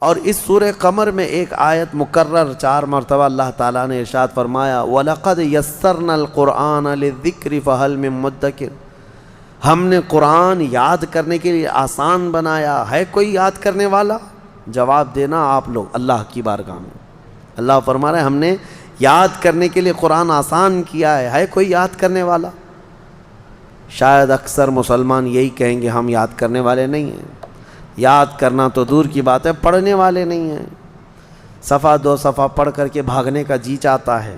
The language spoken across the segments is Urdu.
اور اس سورہ قمر میں ایک آیت مکرر 4 مرتبہ اللہ تعالیٰ نے ارشاد فرمایا وَلَقَدْ يَسَّرْنَا الْقُرْآنَ لِلذِّكْرِ فَهَلْ مِن مُدَّكِرٍ، ہم نے قرآن یاد کرنے کے لیے آسان بنایا، ہے کوئی یاد کرنے والا؟ جواب دینا آپ لوگ اللہ کی بارگاہ میں۔ اللہ فرما رہے ہیں ہم نے یاد کرنے کے لیے قرآن آسان کیا ہے کوئی یاد کرنے والا؟ شاید اکثر مسلمان یہی کہیں گے ہم یاد کرنے والے نہیں ہیں، یاد کرنا تو دور کی بات ہے، پڑھنے والے نہیں ہیں۔ صفحہ 2 صفحہ پڑھ کر کے بھاگنے کا جی چاہتا ہے۔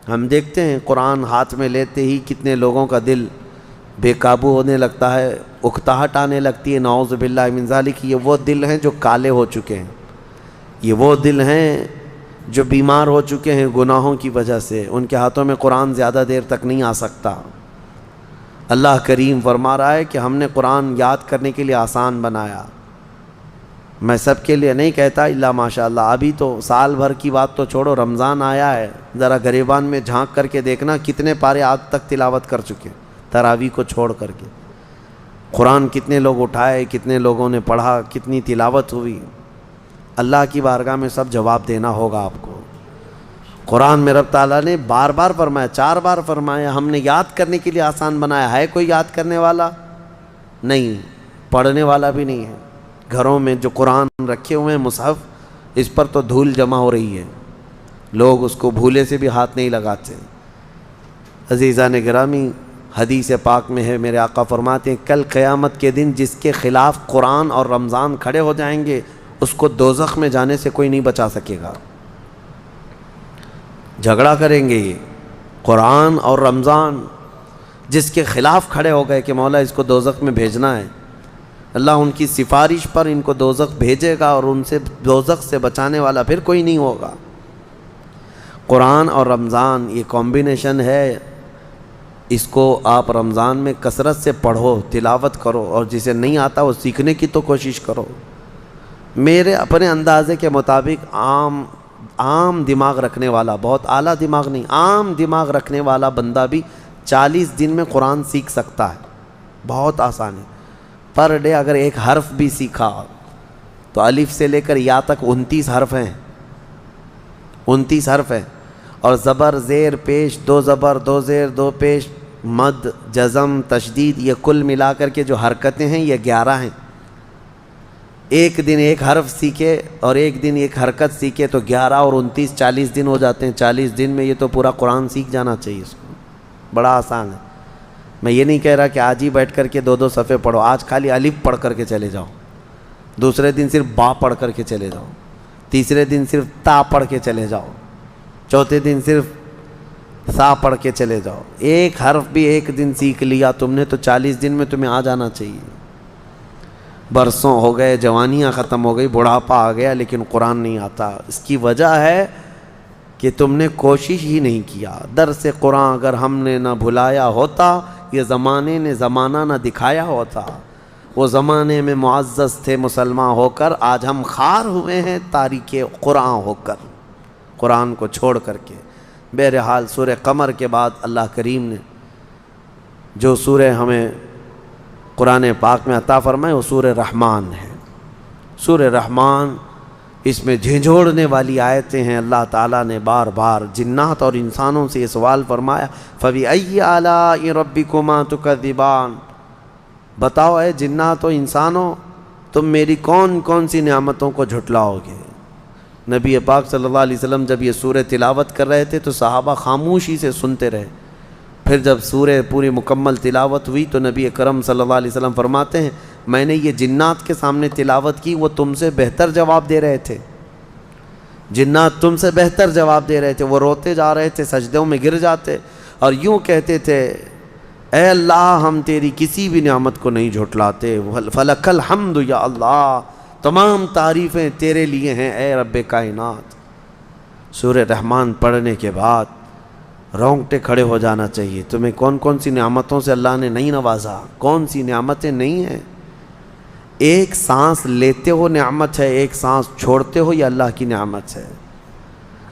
ہم دیکھتے ہیں قرآن ہاتھ میں لیتے ہی کتنے لوگوں کا دل بے قابو ہونے لگتا ہے، اکتاہٹ آنے لگتی ہے، نعوذ باللہ من ذالک۔ یہ وہ دل ہیں جو کالے ہو چکے ہیں، یہ وہ دل ہیں جو بیمار ہو چکے ہیں گناہوں کی وجہ سے، ان کے ہاتھوں میں قرآن زیادہ دیر تک نہیں آ سکتا۔ اللہ کریم فرما رہا ہے کہ ہم نے قرآن یاد کرنے کے لیے آسان بنایا۔ میں سب کے لیے نہیں کہتا الا ماشاء اللہ، ابھی تو سال بھر کی بات تو چھوڑو، رمضان آیا ہے، ذرا گریبان میں جھانک کر کے دیکھنا کتنے پارے آج تک تلاوت کر چکے، تراویح کو چھوڑ کر کے قرآن کتنے لوگ اٹھائے، کتنے لوگوں نے پڑھا، کتنی تلاوت ہوئی۔ اللہ کی بارگاہ میں سب جواب دینا ہوگا آپ کو۔ قرآن میں رب تعالیٰ نے بار بار فرمایا، 4 بار فرمایا ہم نے یاد کرنے کے لیے آسان بنایا، ہے کوئی یاد کرنے والا؟ نہیں، پڑھنے والا بھی نہیں ہے۔ گھروں میں جو قرآن رکھے ہوئے ہیں مصحف، اس پر تو دھول جمع ہو رہی ہے، لوگ اس کو بھولے سے بھی ہاتھ نہیں لگاتے۔ عزیزان گرامی، حدیث پاک میں ہے میرے آقا فرماتے ہیں کل قیامت کے دن جس کے خلاف قرآن اور رمضان کھڑے ہو جائیں گے اس کو دوزخ میں جانے سے کوئی نہیں بچا سکے گا۔ جھگڑا کریں گے یہ قرآن اور رمضان، جس کے خلاف کھڑے ہو گئے کہ مولا اس کو دوزخ میں بھیجنا ہے، اللہ ان کی سفارش پر ان کو دوزخ بھیجے گا اور ان سے دوزخ سے بچانے والا پھر کوئی نہیں ہوگا۔ قرآن اور رمضان یہ کمبینیشن ہے، اس کو آپ رمضان میں کثرت سے پڑھو، تلاوت کرو، اور جسے نہیں آتا وہ سیکھنے کی تو کوشش کرو۔ میرے اپنے اندازے کے مطابق عام دماغ رکھنے والا، بہت اعلیٰ دماغ نہیں، عام دماغ رکھنے والا بندہ بھی 40 دن میں قرآن سیکھ سکتا ہے، بہت آسان ہے۔ پر ڈے اگر ایک حرف بھی سیکھا تو الف سے لے کر یا تک 29 حرف ہیں، 29 حرف ہیں، اور زبر زیر پیش، 2 زبر 2 زیر 2 پیش، مد جزم تشدید، یہ کل ملا کر کے جو حرکتیں ہیں یہ 11 ہیں۔ ایک دن ایک حرف سیکھے اور ایک دن ایک حرکت سیکھے تو 11 اور 29 40 دن ہو جاتے ہیں۔ 40 دن میں یہ تو پورا قرآن سیکھ جانا چاہیے اس کو، بڑا آسان ہے۔ میں یہ نہیں کہہ رہا کہ آج ہی بیٹھ کر کے 2 صفحے پڑھو، آج خالی الف پڑھ کر کے چلے جاؤ، دوسرے دن صرف با پڑھ کر کے چلے جاؤ، تیسرے دن صرف تا پڑھ کے چلے جاؤ، چوتھے دن صرف سا پڑھ کے چلے جاؤ۔ ایک حرف بھی ایک دن سیکھ لیا تم نے تو 40 دن میں تمہیں آ جانا چاہیے۔ برسوں ہو گئے، جوانیاں ختم ہو گئی، بڑھاپا آ گیا، لیکن قرآن نہیں آتا۔ اس کی وجہ ہے کہ تم نے کوشش ہی نہیں کیا۔ درس قرآن اگر ہم نے نہ بھلایا ہوتا، یہ زمانے نے زمانہ نہ دکھایا ہوتا، وہ زمانے میں معزز تھے مسلمان ہو کر، آج ہم خار ہوئے ہیں تاریک قرآن ہو کر، قرآن کو چھوڑ کر کے۔ بہرحال سورہ قمر کے بعد اللہ کریم نے جو سورہ ہمیں قرآن پاک میں عطا فرمائے وہ سورہ رحمان ہے۔ سورہ رحمان، اس میں جھنجھوڑنے والی آیتیں ہیں۔ اللہ تعالیٰ نے بار بار جنات اور انسانوں سے یہ سوال فرمایا فَبِأَيِّ آلَاءِ رَبِّكُمَا تُكَذِّبَانِ، بتاؤ اے جنات و انسانوں تم میری کون کون سی نعمتوں کو جھٹلاؤ گے۔ نبی پاک صلی اللہ علیہ وسلم جب یہ سورہ تلاوت کر رہے تھے تو صحابہ خاموشی سے سنتے رہے۔ پھر جب سورہ پوری مکمل تلاوت ہوئی تو نبی اکرم صلی اللہ علیہ وسلم فرماتے ہیں میں نے یہ جنات کے سامنے تلاوت کی، وہ تم سے بہتر جواب دے رہے تھے، جنات تم سے بہتر جواب دے رہے تھے، وہ روتے جا رہے تھے، سجدوں میں گر جاتے اور یوں کہتے تھے اے اللہ ہم تیری کسی بھی نعمت کو نہیں جھٹلاتے، فلک الحمد یا اللہ، تمام تعریفیں تیرے لیے ہیں اے رب کائنات۔ سورہ رحمان پڑھنے کے بعد رونگٹے کھڑے ہو جانا چاہیے۔ تمہیں کون کون سی نعمتوں سے اللہ نے نہیں نوازا، کون سی نعمتیں نہیں ہیں۔ ایک سانس لیتے ہو نعمت ہے، ایک سانس چھوڑتے ہو یہ اللہ کی نعمت ہے۔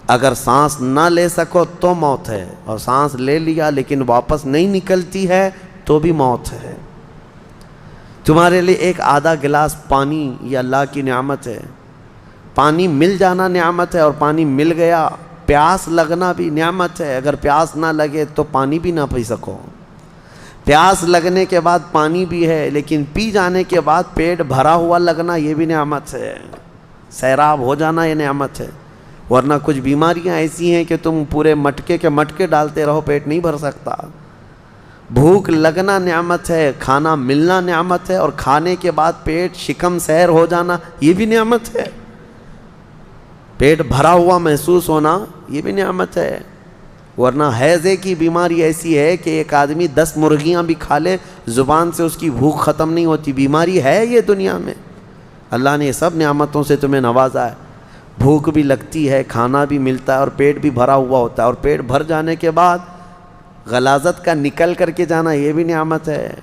اگر سانس نہ لے سکو تو موت ہے، اور سانس لے لیا لیکن واپس نہیں نکلتی ہے تو بھی موت ہے۔ تمہارے لیے ایک آدھا گلاس پانی یہ اللہ کی نعمت ہے۔ پانی مل جانا نعمت ہے، اور پانی مل گیا، پیاس لگنا بھی نعمت ہے۔ اگر پیاس نہ لگے تو پانی بھی نہ پی سکو۔ پیاس لگنے کے بعد پانی بھی ہے، لیکن پی جانے کے بعد پیٹ بھرا ہوا لگنا یہ بھی نعمت ہے۔ سیراب ہو جانا یہ نعمت ہے، ورنہ کچھ بیماریاں ایسی ہیں کہ تم پورے مٹکے کے مٹکے ڈالتے رہو، پیٹ نہیں بھر سکتا۔ بھوک لگنا نعمت ہے، کھانا ملنا نعمت ہے، اور کھانے کے بعد پیٹ شکم سیر ہو جانا یہ بھی نعمت ہے۔ پیٹ بھرا ہوا محسوس ہونا یہ بھی نعمت ہے، ورنہ ہیضے کی بیماری ایسی ہے کہ ایک آدمی 10 مرغیاں بھی کھا لے زبان سے اس کی بھوک ختم نہیں ہوتی۔ بیماری ہے یہ دنیا میں۔ اللہ نے یہ سب نعمتوں سے تمہیں نوازا ہے۔ بھوک بھی لگتی ہے، کھانا بھی ملتا ہے، اور پیٹ بھی بھرا ہوا ہوتا ہے، اور پیٹ بھر جانے کے بعد غلاظت کا نکل کر کے جانا یہ بھی نعمت ہے۔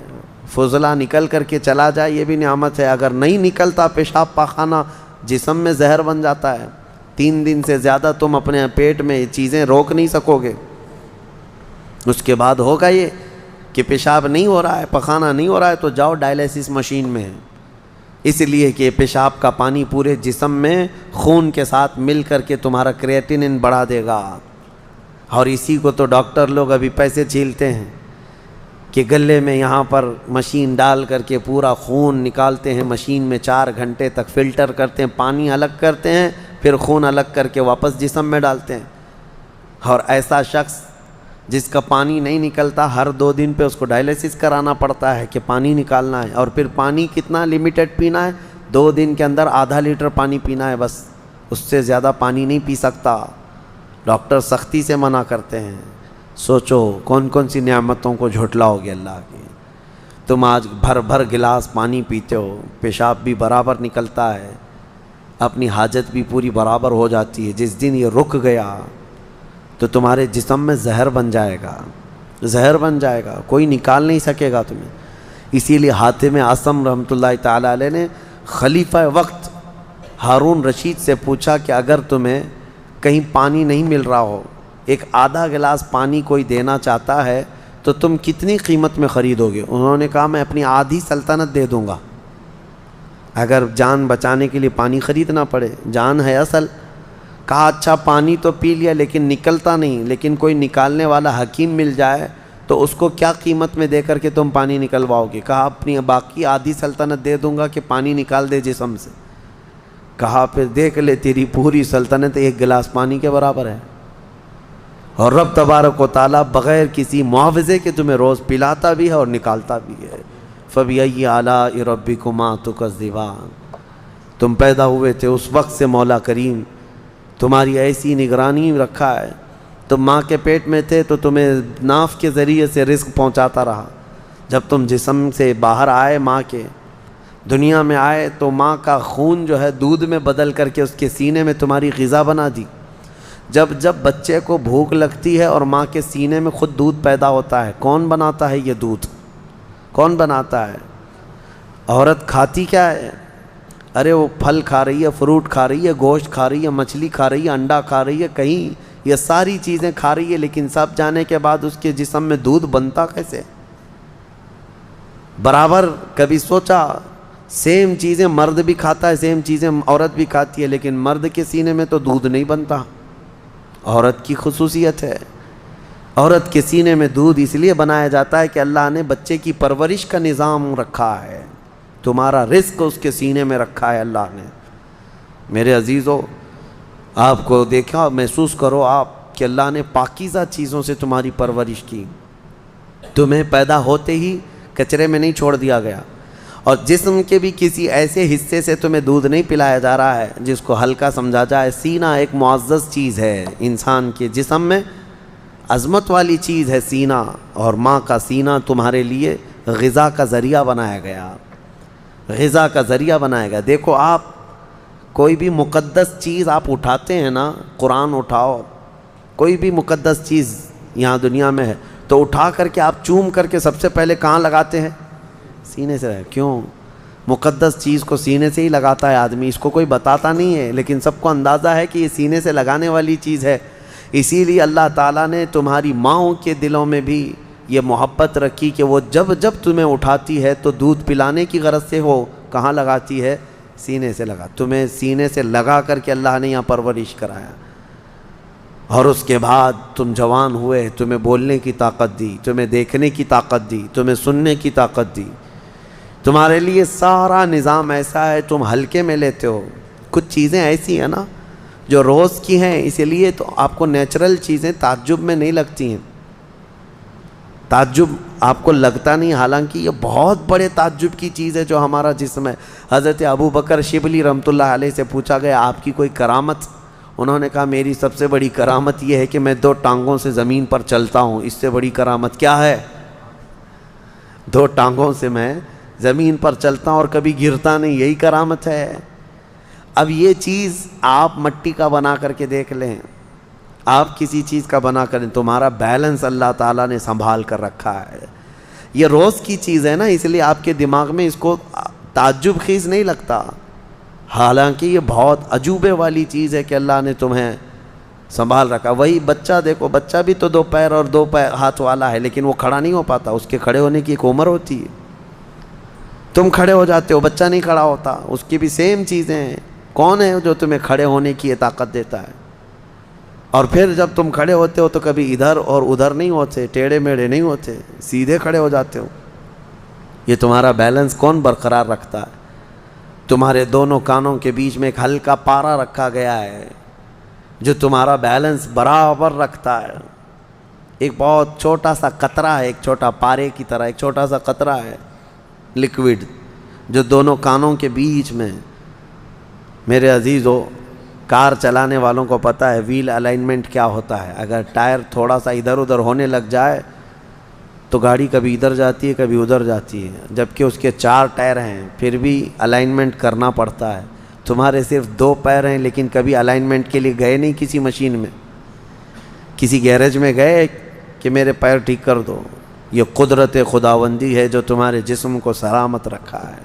فضلہ نکل کر کے چلا جائے یہ بھی نعمت ہے۔ اگر نہیں نکلتا پیشاب پاخانہ، جسم میں زہر بن جاتا ہے، 3 دن سے زیادہ تم اپنے پیٹ میں یہ چیزیں روک نہیں سکو گے۔ اس کے بعد ہوگا یہ کہ پیشاب نہیں ہو رہا ہے، پخانہ نہیں ہو رہا ہے، تو جاؤ ڈائلیسس مشین میں، اس لیے کہ پیشاب کا پانی پورے جسم میں خون کے ساتھ مل کر کے تمہارا کریٹینن بڑھا دے گا۔ اور اسی کو تو ڈاکٹر لوگ ابھی پیسے چھیلتے ہیں کہ گلے میں یہاں پر مشین ڈال کر کے پورا خون نکالتے ہیں، مشین میں 4 گھنٹے تک فلٹر کرتے ہیں، پانی الگ کرتے ہیں، پھر خون الگ کر کے واپس جسم میں ڈالتے ہیں۔ اور ایسا شخص جس کا پانی نہیں نکلتا، ہر 2 دن پہ اس کو ڈائلیسس کرانا پڑتا ہے کہ پانی نکالنا ہے۔ اور پھر پانی کتنا لمیٹڈ پینا ہے، 2 دن کے اندر آدھا لیٹر پانی پینا ہے بس، اس سے زیادہ پانی نہیں پی سکتا۔ ڈاکٹر سختی سے منع کرتے ہیں۔ سوچو کون کون سی نعمتوں کو جھٹلاؤ گے اللہ کی۔ تم آج بھر بھر گلاس پانی پیتے ہو، پیشاب بھی برابر نکلتا ہے، اپنی حاجت بھی پوری برابر ہو جاتی ہے۔ جس دن یہ رک گیا تو تمہارے جسم میں زہر بن جائے گا، زہر بن جائے گا، کوئی نکال نہیں سکے گا تمہیں۔ اسی لیے حاتم اعصم رحمۃ اللہ تعالیٰ علیہ نے خلیفہ وقت ہارون رشید سے پوچھا کہ اگر تمہیں کہیں پانی نہیں مل رہا ہو، ایک آدھا گلاس پانی کوئی دینا چاہتا ہے تو تم کتنی قیمت میں خریدو گے؟ انہوں نے کہا میں اپنی آدھی سلطنت دے دوں گا، اگر جان بچانے کے لیے پانی خریدنا پڑے، جان ہے اصل۔ کہا اچھا پانی تو پی لیا لیکن نکلتا نہیں، لیکن کوئی نکالنے والا حکیم مل جائے تو اس کو کیا قیمت میں دے کر کے تم پانی نکلواؤ گے؟ کہا اپنی باقی آدھی سلطنت دے دوں گا کہ پانی نکال دے جسم سے۔ کہا پھر دیکھ لے تیری پوری سلطنت 1 گلاس پانی کے برابر ہے، اور رب تبارک و تعالیٰ بغیر کسی معاوضے کے تمہیں روز پلاتا بھی ہے اور نکالتا بھی ہے۔ فَبِأَيِّ آلَاءِ رَبِّكُمَا تُكَذِّبَانِ، تم پیدا ہوئے تھے اس وقت سے مولا کریم تمہاری ایسی نگرانی رکھا ہے۔ تم ماں کے پیٹ میں تھے تو تمہیں ناف کے ذریعے سے رزق پہنچاتا رہا، جب تم جسم سے باہر آئے ماں کے دنیا میں آئے تو ماں کا خون جو ہے دودھ میں بدل کر کے اس کے سینے میں تمہاری غذا بنا دی۔ جب جب بچے کو بھوک لگتی ہے اور ماں کے سینے میں خود دودھ پیدا ہوتا ہے، کون بناتا ہے یہ دودھ؟ کون بناتا ہے؟ عورت کھاتی کیا ہے؟ ارے وہ پھل کھا رہی ہے، فروٹ کھا رہی ہے، گوشت کھا رہی ہے، مچھلی کھا رہی ہے، انڈا کھا رہی ہے، کہیں یہ ساری چیزیں کھا رہی ہے، لیکن سب جانے کے بعد اس کے جسم میں دودھ بنتا کیسے؟ برابر کبھی سوچا؟ سیم چیزیں مرد بھی کھاتا ہے، سیم چیزیں عورت بھی کھاتی ہے، لیکن مرد کے سینے میں تو دودھ نہیں بنتا۔ عورت کی خصوصیت ہے، عورت کے سینے میں دودھ اس لیے بنایا جاتا ہے کہ اللہ نے بچے کی پرورش کا نظام رکھا ہے، تمہارا رزق اس کے سینے میں رکھا ہے اللہ نے۔ میرے عزیزو، آپ کو دیکھا، محسوس کرو آپ کہ اللہ نے پاکیزہ چیزوں سے تمہاری پرورش کی، تمہیں پیدا ہوتے ہی کچرے میں نہیں چھوڑ دیا گیا، اور جسم کے بھی کسی ایسے حصے سے تمہیں دودھ نہیں پلایا جا رہا ہے جس کو ہلکا سمجھا جائے۔ سینہ ایک معزز چیز ہے انسان کے جسم میں، عظمت والی چیز ہے سینہ، اور ماں کا سینہ تمہارے لیے غذا کا ذریعہ بنایا گیا، غذا کا ذریعہ بنایا گیا۔ دیکھو آپ کوئی بھی مقدس چیز آپ اٹھاتے ہیں نا، قرآن اٹھاؤ، کوئی بھی مقدس چیز یہاں دنیا میں ہے تو اٹھا کر کے آپ چوم کر کے سب سے پہلے کہاں لگاتے ہیں؟ سینے سے۔ کیوں؟ مقدس چیز کو سینے سے ہی لگاتا ہے آدمی، اس کو کوئی بتاتا نہیں ہے، لیکن سب کو اندازہ ہے کہ یہ سینے سے لگانے والی چیز ہے۔ اسی لیے اللہ تعالیٰ نے تمہاری ماؤں کے دلوں میں بھی یہ محبت رکھی کہ وہ جب جب تمہیں اٹھاتی ہے تو دودھ پلانے کی غرض سے وہ کہاں لگاتی ہے؟ سینے سے لگا، تمہیں سینے سے لگا کر کے اللہ نے یہاں پرورش کرایا، اور اس کے بعد تم جوان ہوئے، تمہیں بولنے کی طاقت دی، تمہیں دیکھنے کی طاقت دی، تمہیں سننے کی طاقت دی، تمہارے لیے سارا نظام ایسا ہے، تم ہلکے میں لیتے ہو۔ کچھ چیزیں ایسی ہیں نا جو روز کی ہیں، اسی لیے تو آپ کو نیچرل چیزیں تعجب میں نہیں لگتی ہیں، تعجب آپ کو لگتا نہیں، حالانکہ یہ بہت بڑے تعجب کی چیز ہے جو ہمارا جسم ہے۔ حضرت ابو بکر شبلی رحمۃ اللہ علیہ سے پوچھا گیا آپ کی کوئی کرامت؟ انہوں نے کہا میری سب سے بڑی کرامت یہ ہے کہ میں 2 ٹانگوں سے زمین پر چلتا ہوں، اس سے بڑی کرامت کیا ہے؟ 2 ٹانگوں سے میں زمین پر چلتا ہوں اور کبھی گرتا نہیں، یہی کرامت ہے۔ اب یہ چیز آپ مٹی کا بنا کر کے دیکھ لیں، آپ کسی چیز کا بنا کریں، تمہارا بیلنس اللہ تعالیٰ نے سنبھال کر رکھا ہے۔ یہ روز کی چیز ہے نا، اس لیے آپ کے دماغ میں اس کو تعجب خیز نہیں لگتا، حالانکہ یہ بہت عجوبے والی چیز ہے کہ اللہ نے تمہیں سنبھال رکھا۔ وہی بچہ دیکھو، بچہ بھی تو 2 پیر اور 2 ہاتھ والا ہے، لیکن وہ کھڑا نہیں ہو پاتا، اس کے کھڑے ہونے کی ایک عمر ہوتی ہے۔ تم کھڑے ہو جاتے ہو، بچہ نہیں کھڑا ہوتا، اس کی بھی سیم چیزیں ہیں۔ کون ہے جو تمہیں کھڑے ہونے کی طاقت دیتا ہے؟ اور پھر جب تم کھڑے ہوتے ہو تو کبھی ادھر اور ادھر نہیں ہوتے، ٹیڑھے میڑھے نہیں ہوتے، سیدھے کھڑے ہو جاتے ہو۔ یہ تمہارا بیلنس کون برقرار رکھتا ہے؟ تمہارے دونوں کانوں کے بیچ میں ایک ہلکا پارا رکھا گیا ہے جو تمہارا بیلنس برابر رکھتا ہے۔ ایک بہت چھوٹا سا قطرہ ہے، ایک چھوٹا پارے کی طرح ایک چھوٹا سا قطرہ ہے لیکوڈ جو دونوں کانوں کے بیچ میں۔ میرے عزیزو، کار چلانے والوں کو پتہ ہے ویل الائنمنٹ کیا ہوتا ہے۔ اگر ٹائر تھوڑا سا ادھر ادھر ہونے لگ جائے تو گاڑی کبھی ادھر جاتی ہے کبھی ادھر جاتی ہے، جبکہ اس کے 4 ٹائر ہیں پھر بھی الائنمنٹ کرنا پڑتا ہے۔ تمہارے صرف 2 پیر ہیں لیکن کبھی الائنمنٹ کے لیے گئے نہیں کسی مشین میں، کسی گیرج میں گئے کہ میرے پیر ٹھیک کر دو؟ یہ قدرت خداوندی ہے جو تمہارے جسم کو سلامت رکھا ہے۔